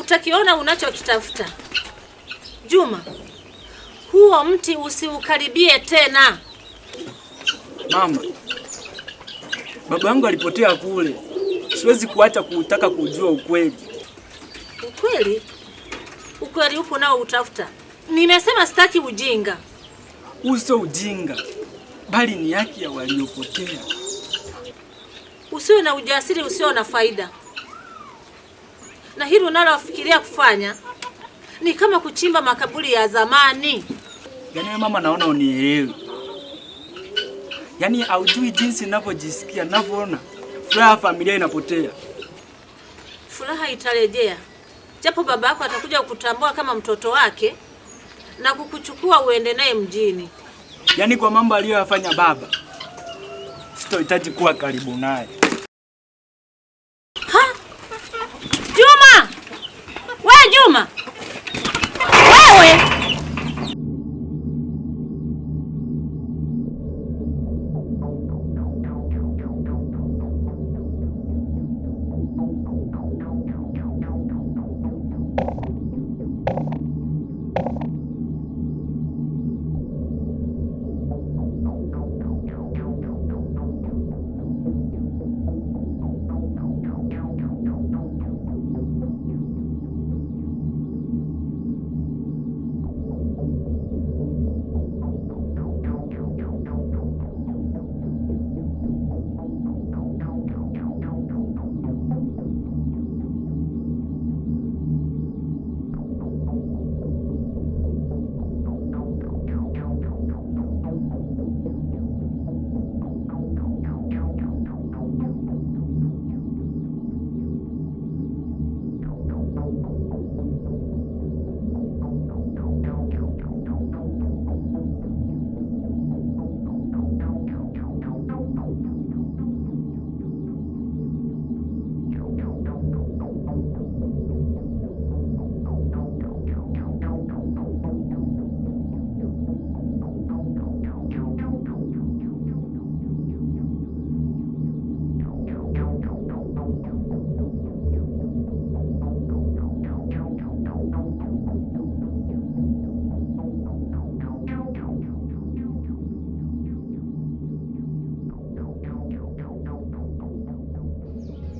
utakiona unachokitafuta. Juma, huo mti usiukaribie tena. Mama, baba yangu alipotea kule. Siwezi kuacha kutaka kujua ukweli. Ukweli? Ukweli upo nao utafuta. Nimesema sitaki ujinga. Uso ujinga, bali ni haki ya waliopotea. Usiwe na ujasiri usio na faida. Na hilo unalofikiria kufanya ni kama kuchimba makaburi ya zamani. Yaani mama, naona unielewi. Yaani haujui jinsi ninavyojisikia ninavyoona furaha familia inapotea. Furaha itarejea. Japo baba yako atakuja kukutambua kama mtoto wake na kukuchukua uende naye mjini. Yaani kwa mambo aliyoyafanya baba, sitohitaji kuwa karibu naye. Juma! Wewe Juma! Wewe!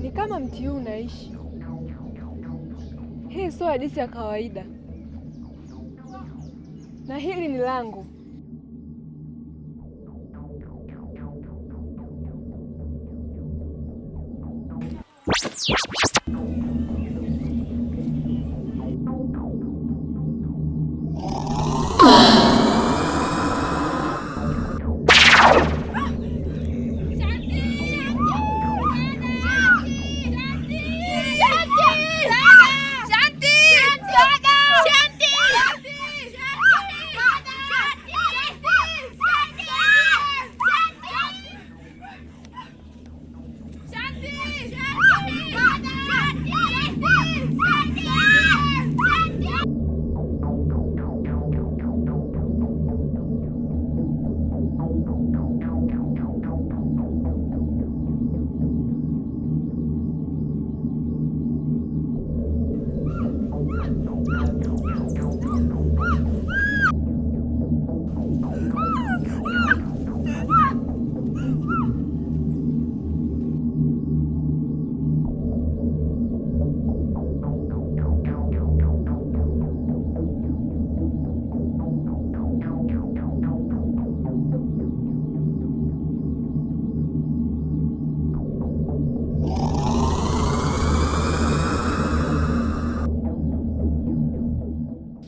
Ni kama mti huu unaishi. Hii sio hadithi ya kawaida, na hili ni langu.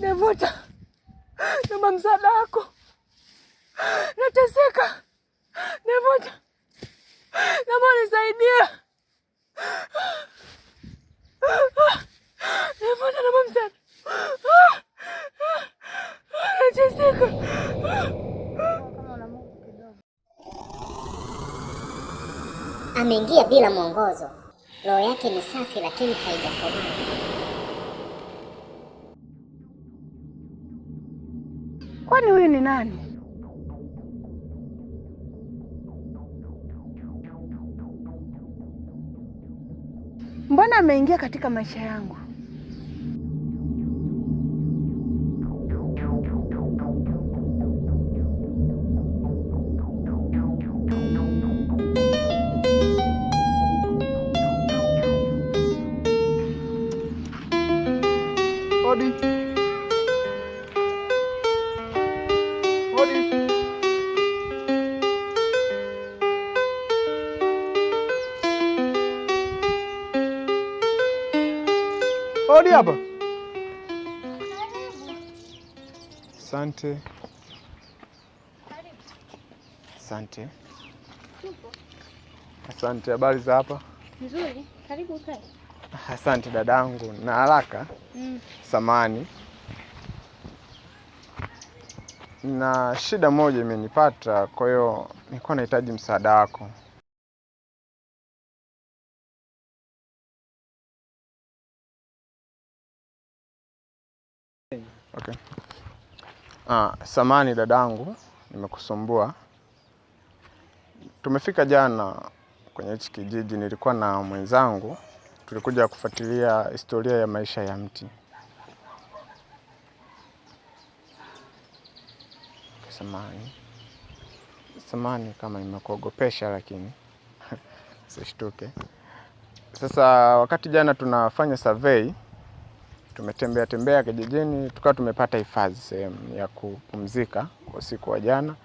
Devota, naomba msaada wako. Nateseka. Devota, naomba unisaidie. Devota, naomba msaada. Nateseka. Ameingia bila mwongozo. Roho yake ni safi lakini haijakomaa. Kwani huyu ni nani? Mbona ameingia katika maisha yangu? Hodi hapa. Asante. Asante. Asante, habari za hapa? Nzuri, karibu kae. Asante dadangu, na haraka. Samani. Na shida moja imenipata, kwa hiyo nilikuwa nahitaji msaada wako. Okay. Samani dadangu, nimekusumbua. Tumefika jana kwenye hichi kijiji, nilikuwa na mwenzangu, tulikuja kufuatilia historia ya maisha ya mti. Samani kama nimekuogopesha, lakini usishtuke. Sasa wakati jana tunafanya survey, tumetembea kijijini, tukawa tumepata hifadhi sehemu ya kupumzika kwa siku wa jana.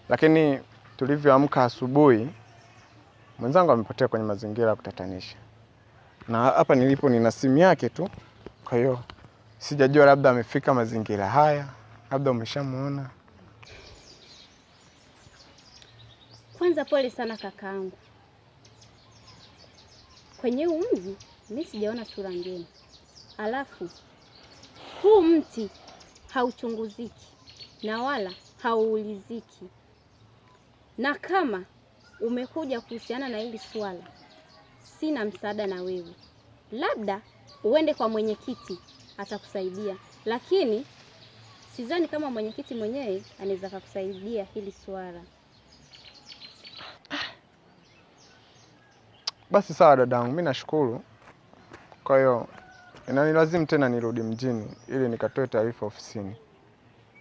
Lakini tulivyoamka asubuhi, mwenzangu amepotea kwenye mazingira ya kutatanisha. Na hapa nilipo nina simu yake tu. Kwa hiyo sijajua labda amefika mazingira haya, labda umeshamuona. Kwanza pole sana kakaangu. Kwenye huu mji mimi sijaona sura ngeni. Alafu huu mti hauchunguziki na wala hauuliziki. Na kama umekuja kuhusiana na hili swala, sina msaada na wewe. Labda uende kwa mwenyekiti atakusaidia, lakini sidhani kama mwenyekiti mwenyewe anaweza kukusaidia hili swala. Basi sawa dadangu, mimi nashukuru. Kwa hiyo inanilazimu tena nirudi mjini ili nikatoe taarifa ofisini.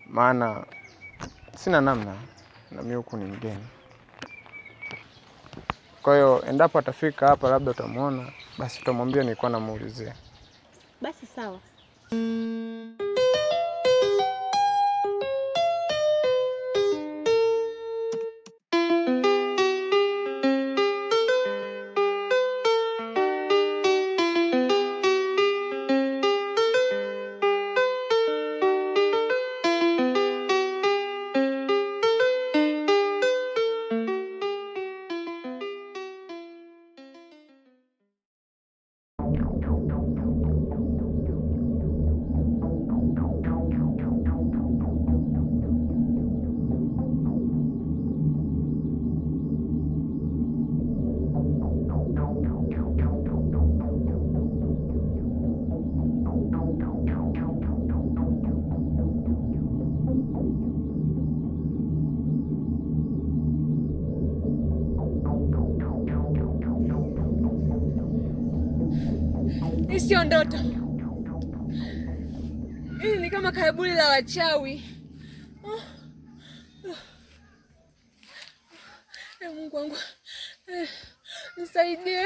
Maana sina namna, na mimi huku ni mgeni. Kwa hiyo endapo atafika hapa labda utamuona, basi tutamwambia nilikuwa namuulizia. Basi sawa. Sio ndoto. Hili ni kama kaburi la wachawi. Mungu wangu. Nisaidie.